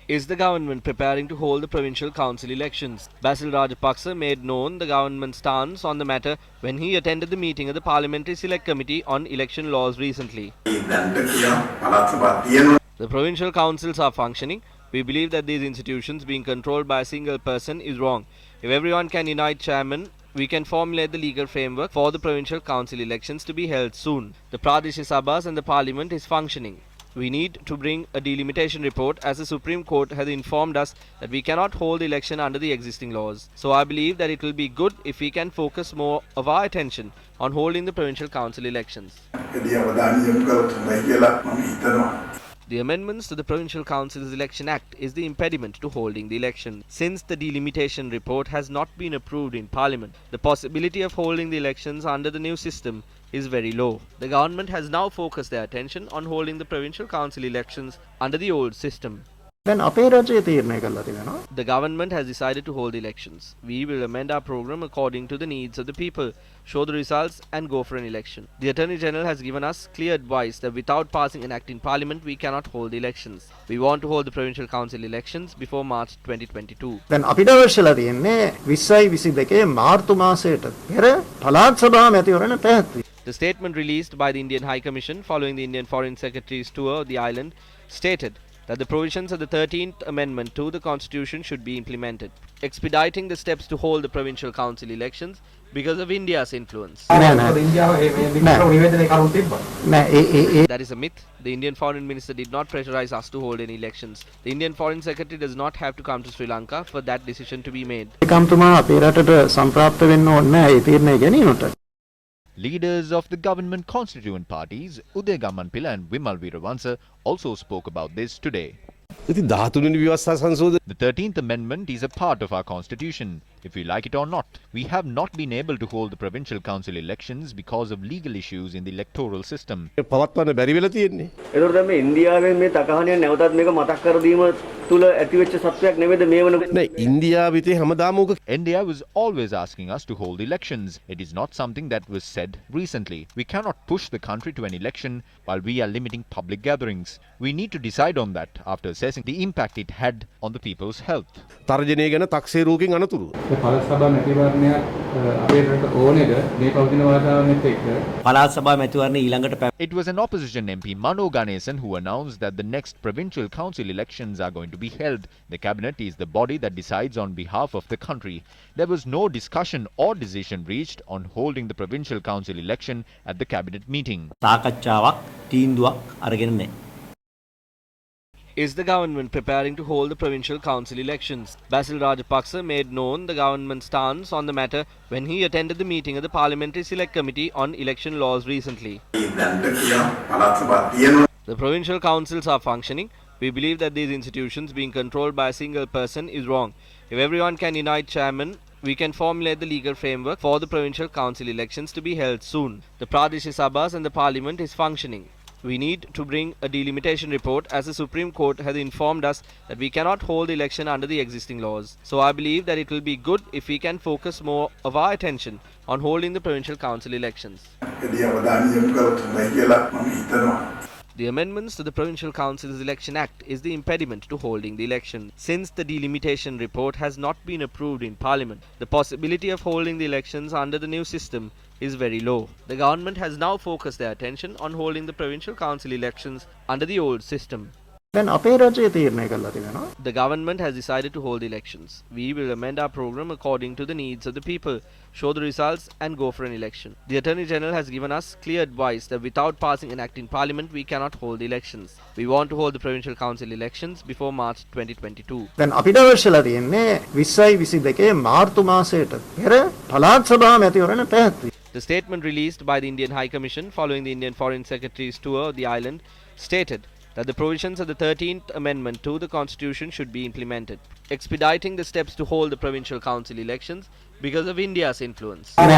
Is the government preparing to hold the provincial council elections? Basil Rajapaksa made known the government's stance on the matter when he attended the meeting of the Parliamentary Select Committee on Election Laws recently. The provincial councils are functioning. We believe that these institutions being controlled by a single person is wrong. If everyone can unite chairman, we can formulate the legal framework for the provincial council elections to be held soon. The Pradesh Sabhas and the parliament is functioning. We need to bring a delimitation report as the Supreme Court has informed us that we cannot hold the election under the existing laws. So I believe that it will be good if we can focus more of our attention on holding the provincial council elections. The amendments to the Provincial Council's Election Act is the impediment to holding the election. Since the delimitation report has not been approved in Parliament, the possibility of holding the elections under the new system is very low. The government has now focused their attention on holding the Provincial Council elections under the old system. The government has decided to hold elections. We will amend our program according to the needs of the people, show the results and go for an election. The Attorney General has given us clear advice that without passing an act in Parliament, we cannot hold the elections. We want to hold the Provincial Council elections before March 2022. දැන් අපිට අවශ්‍යලා තියෙන්නේ 2022 මාර්තු මාසයට පෙර පළාත් සභා මැතිවරණ පැවැත්වීම. The statement released by the Indian High Commission following the Indian Foreign Secretary's tour of the island stated that the provisions of the 13th Amendment to the Constitution should be implemented, expediting the steps to hold the provincial council elections because of India's influence. That is a myth. The Indian Foreign Minister did not pressurize us to hold any elections. The Indian Foreign Secretary does not have to come to Sri Lanka for that decision to be made. Leaders of the government constituent parties, Uday Gammanpilla and Vimal Weerawansa, also spoke about this today. The 13th Amendment is a part of our constitution, if we like it or not. We have not been able to hold the provincial council elections because of legal issues in the electoral system. India was always asking us to hold elections. It is not something that was said recently. We cannot push the country to an election while we are limiting public gatherings. We need to decide on that after assessing the impact it had on the people's health. It was an opposition MP, Mano Ganesan, who announced that the next provincial council elections are going to be held. The cabinet is the body that decides on behalf of the country. There was no discussion or decision reached on holding the provincial council election at the cabinet meeting. Is the government preparing to hold the provincial council elections? Basil Rajapaksa made known the government's stance on the matter when he attended the meeting of the Parliamentary Select Committee on Election Laws recently. The provincial councils are functioning. We believe that these institutions being controlled by a single person is wrong. If everyone can unite chairman, we can formulate the legal framework for the provincial council elections to be held soon. The Pradesh Sabhas and the parliament is functioning. We need to bring a delimitation report as the Supreme Court has informed us that we cannot hold the election under the existing laws. So I believe that it will be good if we can focus more of our attention on holding the provincial council elections. The amendments to the Provincial Council's Election Act is the impediment to holding the election. Since the delimitation report has not been approved in Parliament, the possibility of holding the elections under the new system is very low. The government has now focused their attention on holding the Provincial Council elections under the old system. The government has decided to hold elections. We will amend our program according to the needs of the people, show the results and go for an election. The Attorney General has given us clear advice that without passing an act in Parliament, we cannot hold elections. We want to hold the Provincial Council elections before March 2022. දැන් අපිට අවශ්‍යලා තියෙන්නේ 2022 මාර්තු මාසයට පෙර පළාත් සභා මැතිවරණ පැවැත්වීම. The statement released by the Indian High Commission following the Indian Foreign Secretary's tour of the island stated that the provisions of the 13th Amendment to the Constitution should be implemented, expediting the steps to hold the provincial council elections because of India's influence. That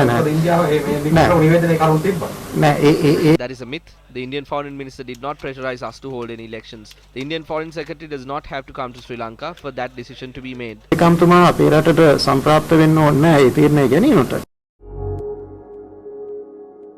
is a myth. The Indian Foreign Minister did not pressurize us to hold any elections. The Indian Foreign Secretary does not have to come to Sri Lanka for that decision to be made.